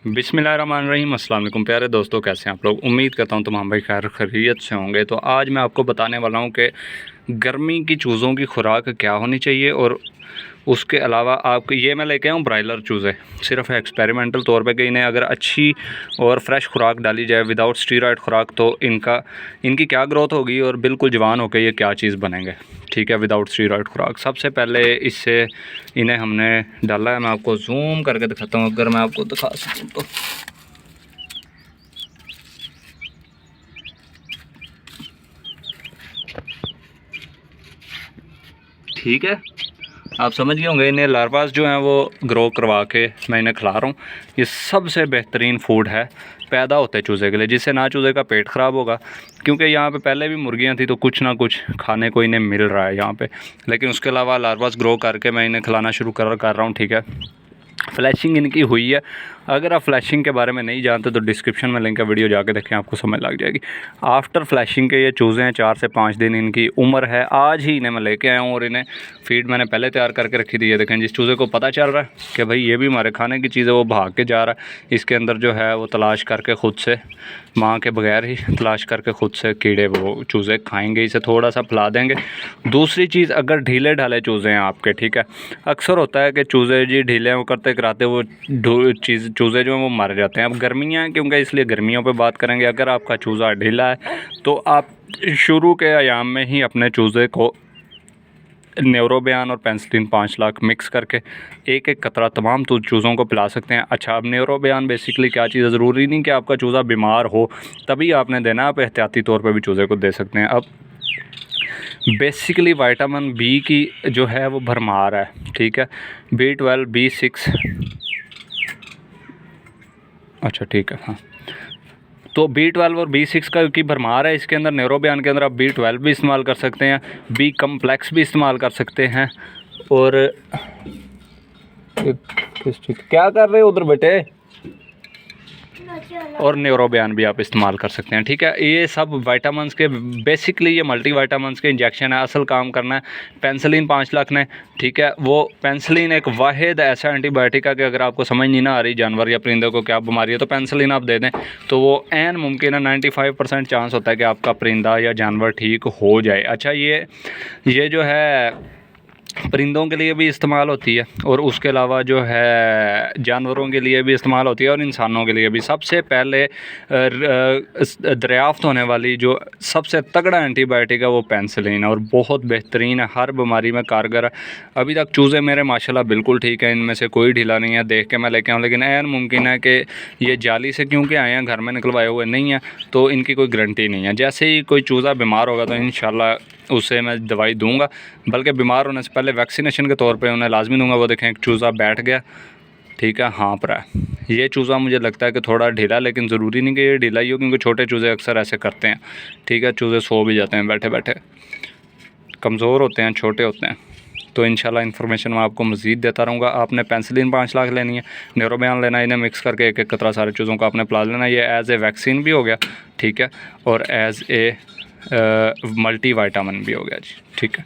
बिस्मिल्लाहिर्रहमानिर्रहीम। अस्सलाम वालेकुम प्यारे दोस्तों, कैसे हैं आप लोग। उम्मीद करता हूं तमाम भाई खैर खैरियत से होंगे। तो आज मैं आपको बताने वाला हूं कि गर्मी की चूज़ों की खुराक क्या होनी चाहिए और उसके अलावा आपको ये मैं लेके आया हूँ ब्रायलर चूज़े, सिर्फ एक्सपेरिमेंटल तौर पे कि इन्हें अगर अच्छी और फ्रेश खुराक डाली जाए विदाउट स्टीरॉयड खुराक तो इनकी क्या ग्रोथ होगी और बिल्कुल जवान होकर ये क्या चीज़ बनेंगे। ठीक है, विदाउट स्टीरॉयड खुराक। सबसे पहले इससे इन्हें हमने डाला है, मैं आपको जूम करके दिखाता हूँ अगर मैं आपको दिखा सकूँ तो। ठीक है, आप समझ गए होंगे। इन्हें लार्वास जो हैं वो ग्रो करवा के मैं इन्हें खिला रहा हूँ। ये सबसे बेहतरीन फूड है पैदा होते चूज़े के लिए, जिससे ना चूज़े का पेट ख़राब होगा, क्योंकि यहाँ पे पहले भी मुर्गियाँ थी तो कुछ ना कुछ खाने को इन्हें मिल रहा है यहाँ पे। लेकिन उसके अलावा लार्वास ग्रो करके मैं इन्हें खिलाना शुरू कर रहा हूँ। ठीक है, फ्लैशिंग इनकी हुई है। अगर आप फ्लैशिंग के बारे में नहीं जानते तो डिस्क्रिप्शन में लिंक है, वीडियो जाके देखें, आपको समझ लग जाएगी। आफ्टर फ्लैशिंग के ये चूज़े हैं, 4 से 5 दिन इनकी उम्र है। आज ही इन्हें मैं लेके आया हूँ और इन्हें फीड मैंने पहले तैयार करके रखी थी। ये देखें, जिस चूज़े को पता चल रहा है कि भाई ये भी हमारे खाने की चीज़ है, वो भाग के जा रहा है। इसके अंदर जो है वो तलाश करके ख़ुद से, माँ के बगैर ही तलाश करके ख़ुद से कीड़े वो चूज़े खाएँगे। इसे थोड़ा सा पिला देंगे। दूसरी चीज़, अगर ढीले ढाले चूज़े हैं आपके, ठीक है, अक्सर होता है कि चूज़े जी ढीले वो करते कराते वो चूज़े जो हैं वो मर जाते हैं। अब गर्मियाँ हैं क्योंकि, इसलिए गर्मियों पे बात करेंगे। अगर आपका चूज़ा ढीला है तो आप शुरू के अयाम में ही अपने चूज़े को न्यूरोबियान और पेनिसिलिन 5 लाख मिक्स करके एक एक कतरा तमाम चूज़ों को पिला सकते हैं। अच्छा, अब न्यूरोबियान बेसिकली क्या चीज़ है, ज़रूरी नहीं कि आपका चूज़ा बीमार हो तभी आपने देना, आप एहतियाती तौर पे भी चूज़े को दे सकते हैं। अब बेसिकली विटामिन बी की जो है वो भरमार है। ठीक है, B12, B6, अच्छा ठीक है, हाँ, तो B12 और B6 की भरमार है इसके अंदर। न्यूरोबियान के अंदर आप B12 भी इस्तेमाल कर सकते हैं, B कम्प्लेक्स भी इस्तेमाल कर सकते हैं। और क्या कर रहे हो उधर बेटे, और न्यूरोबियान भी आप इस्तेमाल कर सकते हैं। ठीक है, ये सब विटामिन्स के बेसिकली ये मल्टी विटामिन्स के इंजेक्शन है। असल काम करना है पेनिसिलिन 5 लाख ने। ठीक है, वो पेनिसिलिन एक वाहिद ऐसा एंटीबायोटिक है कि अगर आपको समझ नहीं ना आ रही जानवर या परिंदे को क्या बीमारी है तो पेनिसिलिन आप दे दें तो वो ऐन मुमकिन है 95% चांस होता है कि आपका परिंदा या जानवर ठीक हो जाए। अच्छा, ये जो है परिंदों के लिए भी इस्तेमाल होती है और उसके अलावा जो है जानवरों के लिए भी इस्तेमाल होती है और इंसानों के लिए भी। सबसे पहले दरियाफ्त होने वाली जो सबसे तगड़ा एंटीबायोटिक है वो पेनिसिलिन है और बहुत बेहतरीन है, हर बीमारी में कारगर है। अभी तक चूज़े मेरे माशाल्लाह बिल्कुल ठीक है, इनमें से कोई ढीला नहीं है, देख के मैं लेके आऊँ। लेकिन ऐन मुमकिन है कि ये जाली से क्योंकि आए हैं, घर में निकलवाए हुए नहीं हैं, तो इनकी कोई गारंटी नहीं है। जैसे ही कोई चूज़ा बीमार होगा तो इंशाल्लाह उसे मैं दवाई दूंगा, बल्कि बीमार होने से पहले वैक्सीनेशन के तौर पे उन्हें लाजमी दूंगा। वो देखें, एक चूज़ा बैठ गया, ठीक है, हाँफ रहा है। ये चूज़ा मुझे लगता है कि थोड़ा ढीला, लेकिन ज़रूरी नहीं कि ये ढीला ही हो, क्योंकि छोटे चूज़े अक्सर ऐसे करते हैं। ठीक है, चूज़े सो भी जाते हैं बैठे बैठे, कमज़ोर होते हैं, छोटे होते हैं। तो इंशाल्लाह इन्फॉर्मेशन मैं आपको मज़ीद देता रहूँगा। आपने पेनिसिलिन 5 लाख लेनी है, न्यूरोबियान लेना है, इन्हें मिक्स करके एक एक कतरा सारे चूज़ों को आपने पिला लेना। ये एज़ ए वैक्सीन भी हो गया, ठीक है, और एज़ ए मल्टी विटामिन भी हो गया जी। ठीक है।